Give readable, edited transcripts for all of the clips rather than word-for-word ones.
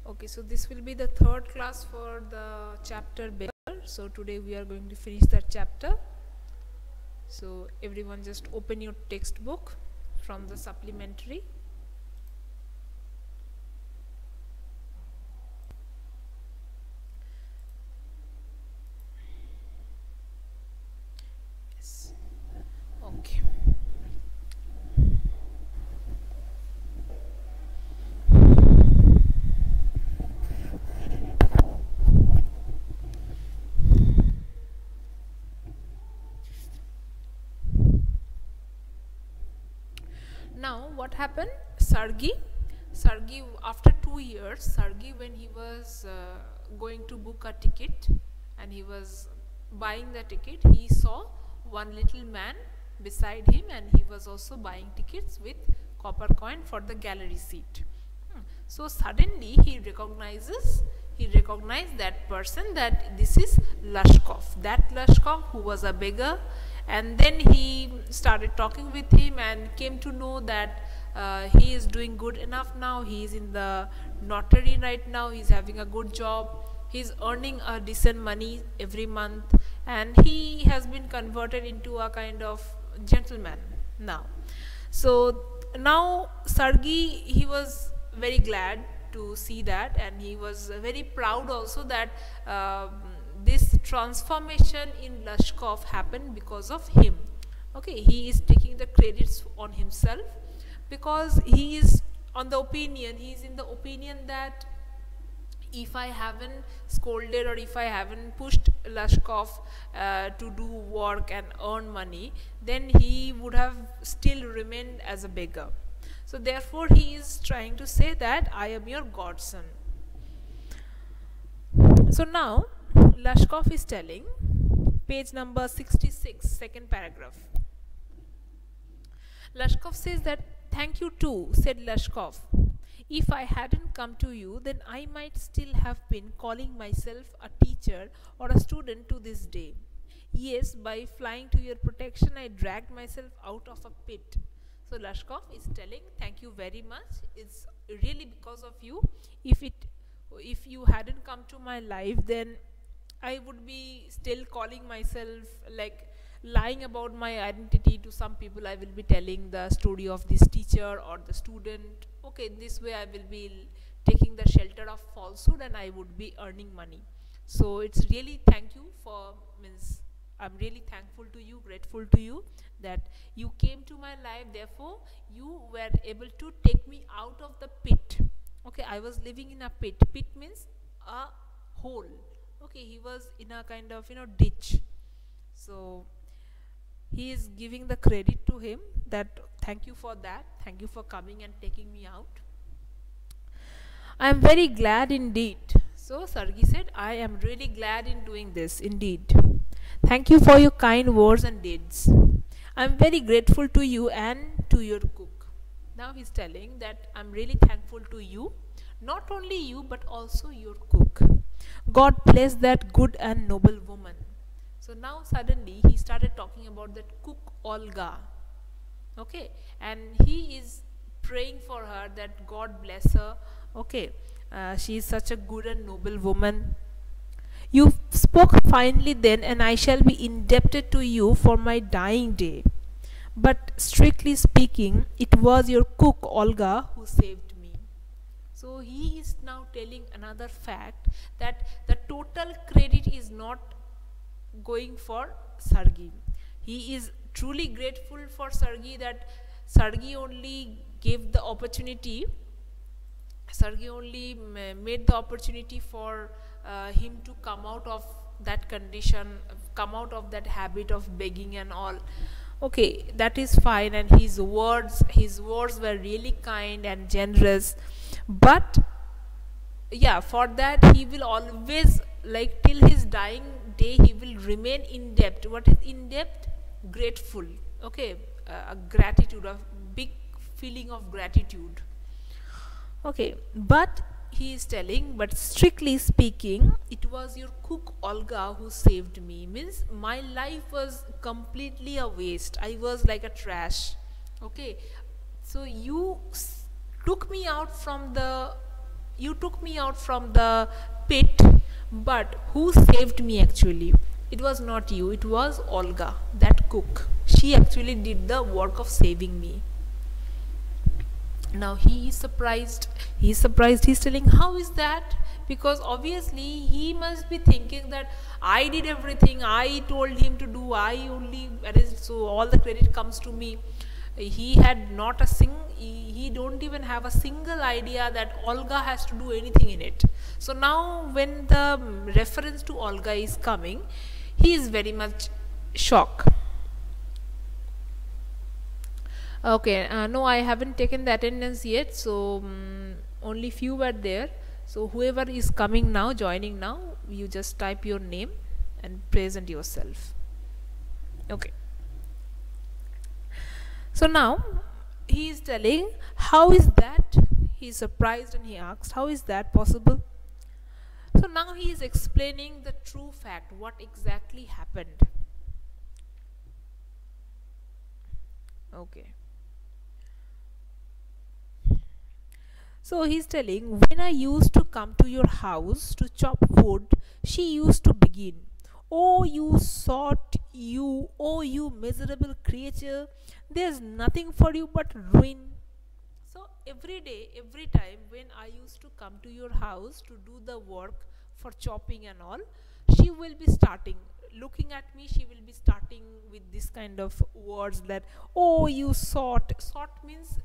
Okay, so this will be the third class for the chapter Beggar. So today we are going to finish that chapter. So everyone just open your textbook from the supplementary. Yes. Okay. Now what happened? Sargi after 2 years, Sargi, when he was going to book a ticket and he was buying the ticket, he saw one little man beside him and he was also buying tickets with copper coin for the gallery seat. So suddenly he recognized that person, that this is Lashkov, that Lashkov who was a beggar. And then he started talking with him and came to know that he is doing good enough now. He is in the notary right now. He's having a good job. He's earning a decent money every month, and he has been converted into a kind of gentleman now. So now Sargi, he was very glad to see that, and he was very proud also that this transformation in Lashkov happened because of him. Okay, he is taking the credits on himself because he is in the opinion that if I haven't scolded or if I haven't pushed Lashkov to do work and earn money, then he would have still remained as a beggar. So therefore he is trying to say that I am your godson. So now Lashkov is telling, page number 66, second paragraph. Lashkov says that, "Thank you too," said Lashkov. "If I hadn't come to you, then I might still have been calling myself a teacher or a student to this day. Yes, by flying to your protection, I dragged myself out of a pit." So Lashkov is telling, thank you very much. It's really because of you. If you hadn't come to my life, then I would be still calling myself, like lying about my identity to some people. I will be telling the story of this teacher or the student. Okay, in this way I will be taking the shelter of falsehood and I would be earning money. So it's really thank you for, means I'm really thankful to you, grateful to you that you came to my life. Therefore you were able to take me out of the pit. Okay, I was living in a pit. Pit means a hole. Okay, he was in a kind of ditch. So he is giving the credit to him that thank you for that, thank you for coming and taking me out. I am very glad indeed. So Sargi said, I am really glad in doing this indeed. Thank you for your kind words and deeds. I am very grateful to you and to your cook. Now he is telling that I am really thankful to you, not only you but also your cook. God bless that good and noble woman. So now suddenly he started talking about that cook Olga. Okay, and he is praying for her that God bless her. Okay, she is such a good and noble woman. You spoke finely then, and I shall be indebted to you for my dying day. But strictly speaking, it was your cook Olga who saved me. So he is now telling another fact, that the total credit is not going for Sargi. He is truly grateful for Sargi, that Sargi only gave the opportunity, Sargi only made the opportunity for him to come out of that condition, come out of that habit of begging and all. Okay, that is fine, and his words were really kind and generous. But yeah, for that he will always, like till his dying day, he will remain in debt. What is in debt? Grateful. Okay, a gratitude, a big feeling of gratitude. Okay, but he is telling, but strictly speaking, it was your cook Olga who saved me. Means my life was completely a waste. I was like a trash. Okay, so you took me out from the You took me out from the pit, but who saved me actually? It was not you, it was Olga, that cook. She actually did the work of saving me. Now he is surprised. He's telling, how is that? Because obviously he must be thinking that I did everything, I told him to do, I only arranged, so all the credit comes to me. He had not a he don't even have a single idea that Olga has to do anything in it. So now when the reference to Olga is coming, he is very much shocked. Okay, no, I haven't taken the attendance yet, so only few were there. So whoever is coming now, joining now, you just type your name and present yourself. Okay. So now he is telling, how is that? He is surprised and he asks, how is that possible? So now he is explaining the true fact, what exactly happened. Okay. So he's telling, when I used to come to your house to chop wood, she used to begin, oh you sot, you, oh you miserable creature, there's nothing for you but ruin. So every day, every time when I used to come to your house to do the work for chopping and all, she will be starting, looking at me, she will be starting with this kind of words that, oh you sot. Sot means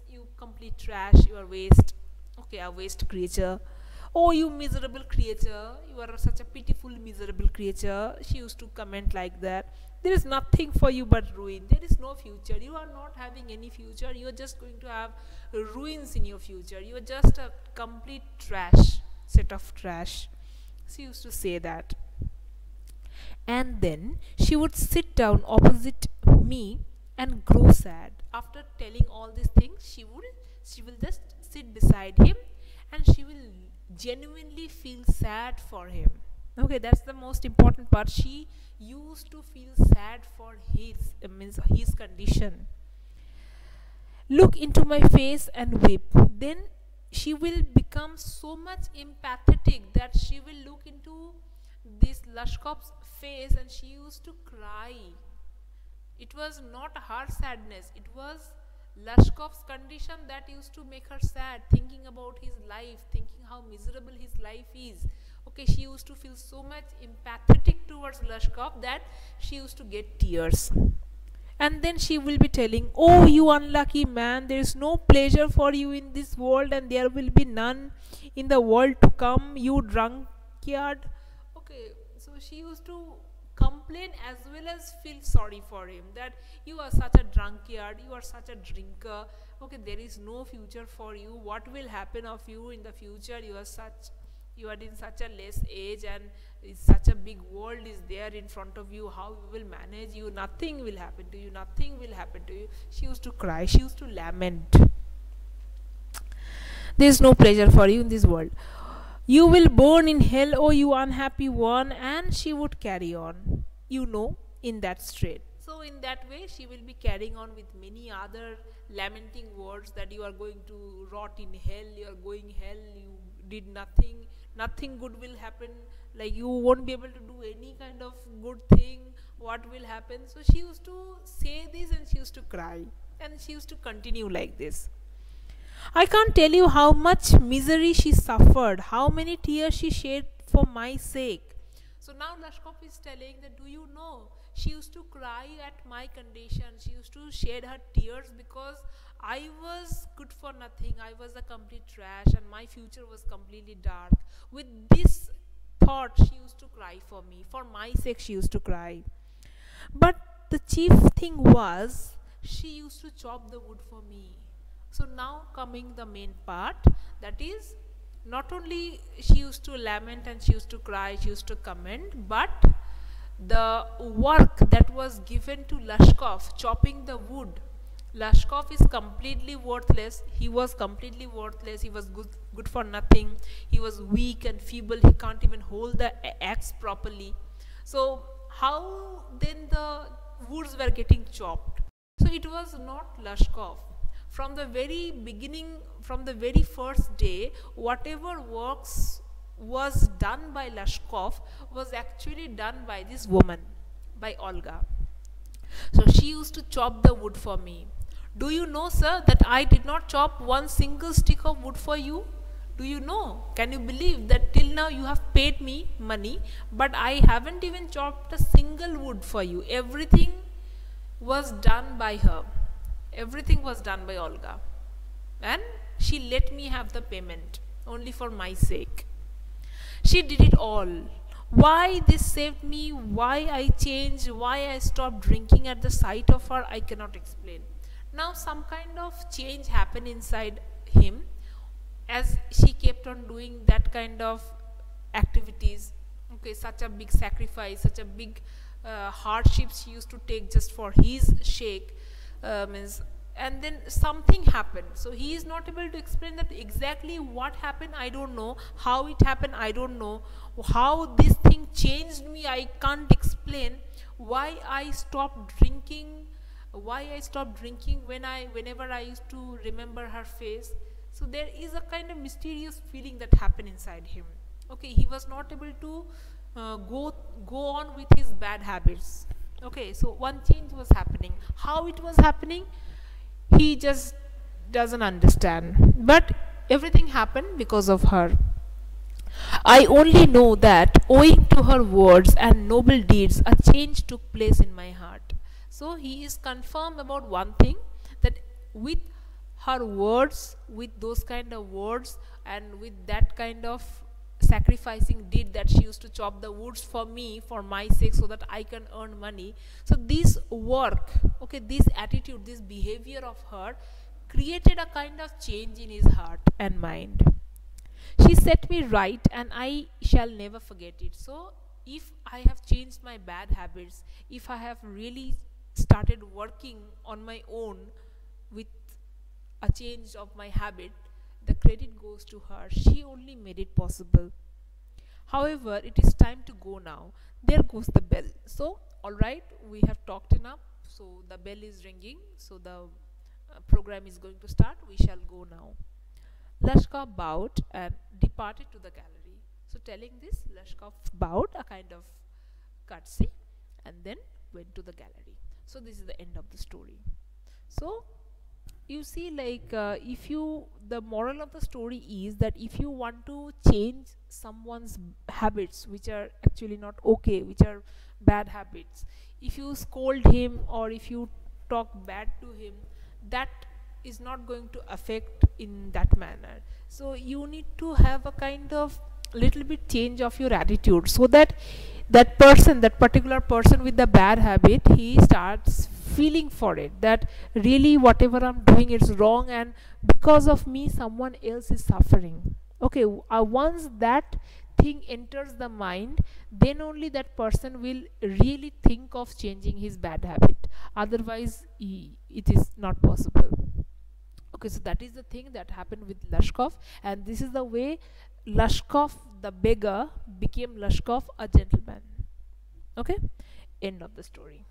you complete trash, you are waste. Okay, a waste creature. Oh you miserable creature, you are such a pitiful miserable creature. She used to comment like that. There is nothing for you but ruin, there is no future, you are not having any future, you are just going to have ruins in your future, you are just a complete trash, set of trash. She used to say that. And then she would sit down opposite me and grow sad. After telling all these things, she will just sit beside him and she will genuinely feel sad for him. Okay, that's the most important part. She used to feel sad for his condition. Look into my face and weep. Then she will become so much empathetic that she will look into this Lashkov's face and she used to cry. It was not her sadness, it was Lashkov's condition that used to make her sad, thinking about his life, thinking how miserable his life is. Okay, she used to feel so much empathetic towards Lashkov that she used to get tears. And then she will be telling, oh you unlucky man, there is no pleasure for you in this world and there will be none in the world to come, you drunkard. Okay, so she used to complain as well as feel sorry for him, that you are such a drunkard, you are such a drinker. Okay, there is no future for you, what will happen of you in the future, you are in such a less age and such a big world is there in front of you, how you will manage, you, nothing will happen to you, nothing will happen to you. She used to cry, she used to lament, there is no pleasure for you in this world, you will burn in hell, oh you unhappy one. And she would carry on, in that strain. So in that way she will be carrying on with many other lamenting words, that you are going to rot in hell, you are going hell, you did nothing good will happen, like you won't be able to do any kind of good thing, what will happen. So she used to say this and she used to cry and she used to continue like this. I can't tell you how much misery she suffered, how many tears she shed for my sake. So now Lashkov is telling that, do you know, she used to cry at my condition, she used to shed her tears because I was good for nothing, I was a complete trash and my future was completely dark. With this thought she used to cry for me, for my sake she used to cry. But the chief thing was, she used to chop the wood for me. So now coming the main part, that is, not only she used to lament and she used to cry, she used to comment, but the work that was given to Lashkov, chopping the wood, Lashkov is completely worthless, he was completely worthless, he was good for nothing, he was weak and feeble, he can't even hold the axe properly. So how then the woods were getting chopped? So it was not Lashkov. from the very beginning, from the very first day, whatever works was done by Lashkov was actually done by this woman, by Olga. So she used to chop the wood for me. Do you know, sir, that I did not chop one single stick of wood for you? Do you know? Can you believe that till now you have paid me money, but I haven't even chopped a single wood for you? Everything was done by her. Everything was done by Olga. And she let me have the payment only for my sake. She did it all. Why this saved me, why I changed, why I stopped drinking at the sight of her, I cannot explain. Now some kind of change happened inside him as she kept on doing that kind of activities. Okay, such a big sacrifice, such a big hardship she used to take just for his sake. And then something happened. So he is not able to explain that exactly what happened, I don't know. How it happened, I don't know. How this thing changed me, I can't explain. Why I stopped drinking, whenever I used to remember her face. So there is a kind of mysterious feeling that happened inside him. Okay, he was not able to go on with his bad habits. Okay, so one change was happening. How it was happening, he just doesn't understand. But everything happened because of her. I only know that owing to her words and noble deeds, a change took place in my heart. So he is confirmed about one thing, that with her words, with those kind of words, and with that kind of sacrificing deed that she used to chop the woods for me, for my sake, so that I can earn money. So this work, okay, this attitude, this behavior of her created a kind of change in his heart and mind. She set me right, and I shall never forget it. So if I have changed my bad habits, if I have really started working on my own with a change of my habit, the credit goes to her. She only made it possible. However, it is time to go now. There goes the bell. So, alright, we have talked enough. So, the bell is ringing. So, the program is going to start. We shall go now. Lashkov bowed and departed to the gallery. So, telling this, Lashkov bowed, a kind of curtsy, and then went to the gallery. So, this is the end of the story. So, you see, like the moral of the story is that if you want to change someone's habits which are actually not okay, which are bad habits, if you scold him or if you talk bad to him, that is not going to affect in that manner. So you need to have a kind of little bit change of your attitude, so that that particular person with the bad habit, he starts feeling for it, that really whatever I'm doing is wrong, and because of me someone else is suffering. Okay, once that thing enters the mind, then only that person will really think of changing his bad habit. Otherwise it is not possible. Okay, so that is the thing that happened with Lashkov, and this is the way Lashkov the beggar became Lashkov a gentleman. Okay, end of the story.